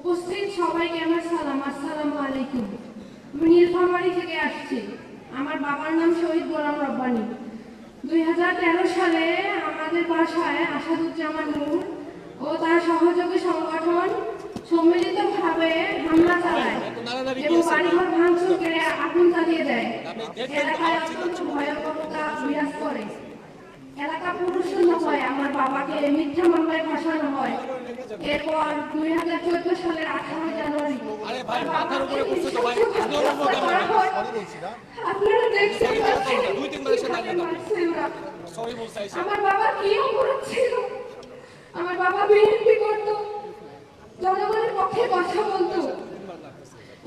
উপস্থিত সবাইকে আমার সালাম, আসসালামু আলাইকুম। আমি নীলফামারী থেকে আসছি। আমার বাবার নাম শহীদ গোলাম রব্বানী। 2013 সালে আমাদের বাসায় আসাদুজ্জামান নূর ও তার সহযোগী সংগঠন সম্মিলিতভাবে হামলা চালায় এবং বাড়িঘর ভাঙচুর করে আগুন জ্বালিয়ে দেয়। এলাকায় অত্যন্ত ভয়াবহতা বিরাজ করে। এলাকা পুরুষশূন্য হয়। আমার বাবাকে মিথ্যা মামলায় ফাঁসানো হয়। এরপর 2014 সালের 18 জানুয়ারি আপনারা দেখছেন আমার বাবা কি অপরাধ ছিল। আমার বাবা বিএনপি করত, জনগণের পক্ষে কথা বলতো।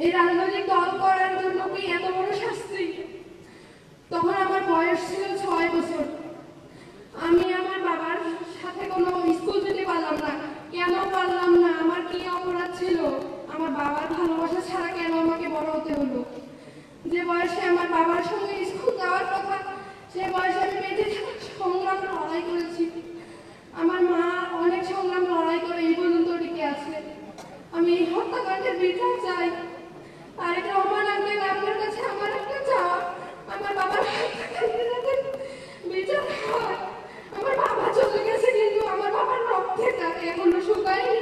এই রাজনৈতিক দল করার জন্য কি এত বড় শাস্তি? তখন আমার বয়স ছিল 6 বছর। আমি আমার বাবার সাথে কোনো স্কুল যেতে পারলাম না। কেন পারলাম না? আমার কি অপরাধ ছিল? আমার বাবার ভালোবাসা ছাড়া কেন আমাকে বড় হতে হলো? যে বয়সে আমার বাবার সঙ্গে স্কুল যাওয়ার কথা, সে বয়সে আমি বেঁচে থাকার সংগ্রাম লড়াই করেছি। আমার মা অনেক সংগ্রাম লড়াই করে এই পর্যন্ত টিকে আছে। আমি এই হত্যাকাণ্ডের বিচার চাই। তারেক রহমান আঙ্কেল, আপনার কাছে আমার একটা চাওয়া, আমার বাবার হত্যাকাণ্ডের বিচার হয়। আমার বাবা চলে গেছে, কিন্তু আমার বাবার রক্তটা এখনো শুকায়নি।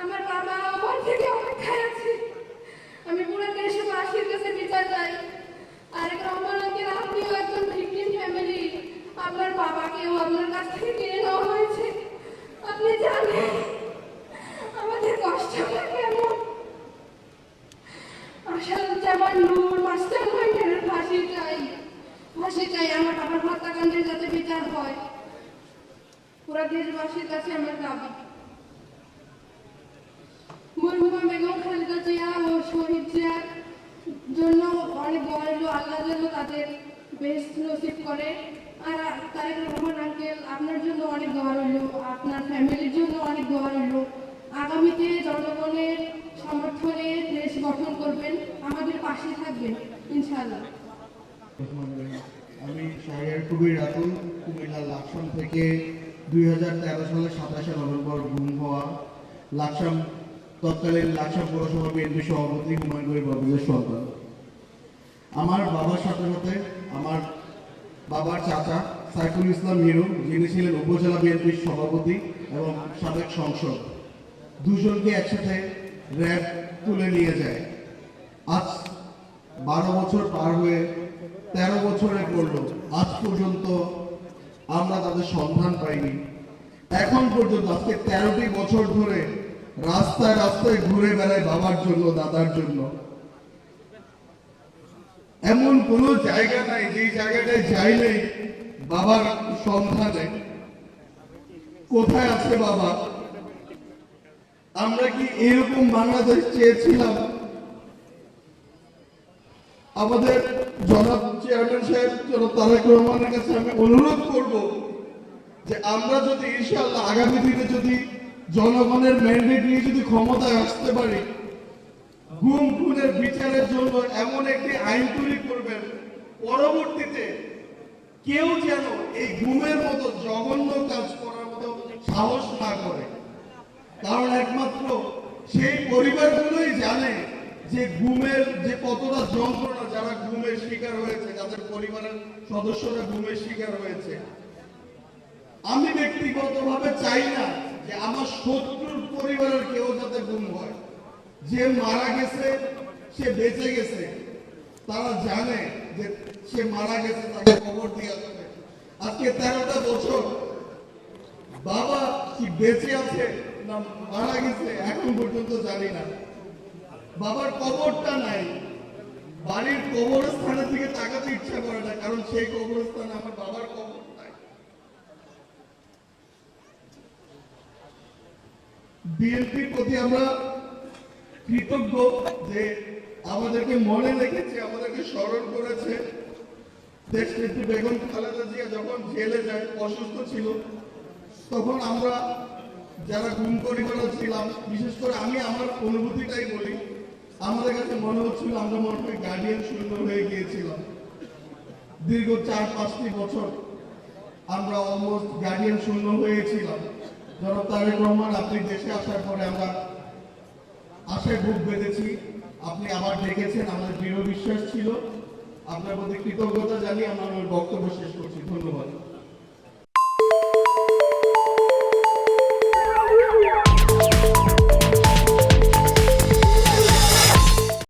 আমার বাবা আমার থেকে অপেক্ষায় আছে। আমি পুরো দেশবাসীর কাছে বিচার চাই। তারেক রহমান আঙ্কেল, আপনিও একজন ভিকটিম ফ্যামিলি। আপনার বাবাকেও আপনার কাছ থেকে কিনে নেওয়া হয়েছে। আপনি জানেন আমাদের কষ্টটা কেমন। আসাদুজ্জামান নূর মাস্টার মাইন্ডের ফাঁসি চাই, ফাঁসি চাই। আমার বাবার হত্যাকাণ্ডের যাতে বিচার হয়। পুরা দেশবাসীর কাছে আমার দাবি। মরহুমা বেগম খালেদা জিয়া ও শহীদ জিয়ার জন্য অনেক দোয়া রইল, আল্লাহ যেন তাদের বেহেশত নসিব করে। আর তারেক রহমান আঙ্কেল, আপনার জন্য অনেক দোয়া রইল, আপনার ফ্যামিলির জন্য অনেক দোয়া রইল। আগামীতে জনগণের সমর্থনে দেশ গঠন করবেন, আমাদের পাশে থাকবেন ইনশাআল্লাহ। আমি শহরের কবির রাতুল, কুমিল্লা লাকসাম থেকে 2013 সালের 27 নভেম্বর গুম হওয়া লাকসাম তৎকালীন লাকসাম পৌরসভা বিএনপি সভাপতি হুমায়ুন কবির বাবুদের সন্তান। আমার বাবার সাথে সাথে আমার বাবার চাচা সাইফুল ইসলাম হিরু, যিনি ছিলেন উপজেলা বিএনপির সভাপতি এবং সাবেক সংসদ, দুজনকে একসাথে র্যাব তুলে নিয়ে যায়। আজ 12 বছর পার হয়ে 13 বছরে পড়ল, আজ পর্যন্ত আমরা তাদের সন্ধান পাইনি। এখন পর্যন্ত আজকে 13টি বছর ধরে রাস্তায় রাস্তায় ঘুরে বেড়ায় বাবার জন্য, দাদার জন্য। এমন কোনো জায়গা নাই যে জায়গাটায় যাইলেই বাবার সন্ধানে। কোথায় আছে বাবা? আমরা কি এরকম বাংলাদেশ চেয়েছিলাম? আমাদের জনাব চেয়ারম্যান সাহেব জনাব তারেক রহমানের কাছে আমি অনুরোধ করব যে আমরা যদি ইনশাআল্লাহ আগামী দিনে যদি জনগণের ম্যান্ডেট নিয়ে যদি ক্ষমতায় আসতে পারি, গুম খুনের বিচারের জন্য এমন একটি আইন তৈরি করবেন, পরবর্তীতে কেউ যেন এই গুমের মতো জঘন্য কাজ করার মতো সাহস না করে। কারণ একমাত্র সেই পরিবারগুলোই জানে যে গুমের যে কতটা যন্ত্রণা, যারা গুমের শিকার হয়েছে, যাদের পরিবারের সদস্যরা গুমের শিকার হয়েছে। আমি ব্যক্তিগতভাবে চাই না যে আমার শত্রুর পরিবারের কেউ যাতে গুম হয়। যে মারা গেছে সে বেঁচে গেছে, তারা জানে যে সে মারা গেছে, তাকে কবর দিয়ে যাবে। আজকে 13টা বছর বাবা কি বেঁচে আছে না মারা গেছে এখন পর্যন্ত জানি না। বাবার কবরটা নাই, বাড়ির কবরস্থানের দিকে তাকাতে ইচ্ছা করে না, কারণ সেই কবরস্থানে আমার বাবার কবর নাই। বিএনপির প্রতি আমরা কৃতজ্ঞ যে আমাদেরকে মনে রেখেছে, আমাদেরকে স্মরণ করেছে। দেশনেত্রী বেগম খালেদা জিয়া যখন জেলে যায়, অসুস্থ ছিল, তখন আমরা যারা গুম পরিবার ছিলাম, বিশেষ করে আমি আমার অনুভূতিটাই বলি, আমাদের কাছে মনে হচ্ছিল আমরা মনে হয় গার্ডিয়ান শূন্য হয়ে গিয়েছিলাম। দীর্ঘ 4-5টি বছর আমরা অলমোস্ট গার্ডিয়ান শূন্য হয়েছিলাম। জনাব তারেক রহমান আপনি দেশে আসার পরে আমরা আশায় বুক বেঁধেছি। আপনি আবার ডেকেছেন, আমাদের দৃঢ় বিশ্বাস ছিল। আপনার প্রতি কৃতজ্ঞতা জানিয়ে আমরা আমার বক্তব্য শেষ করছি। ধন্যবাদ।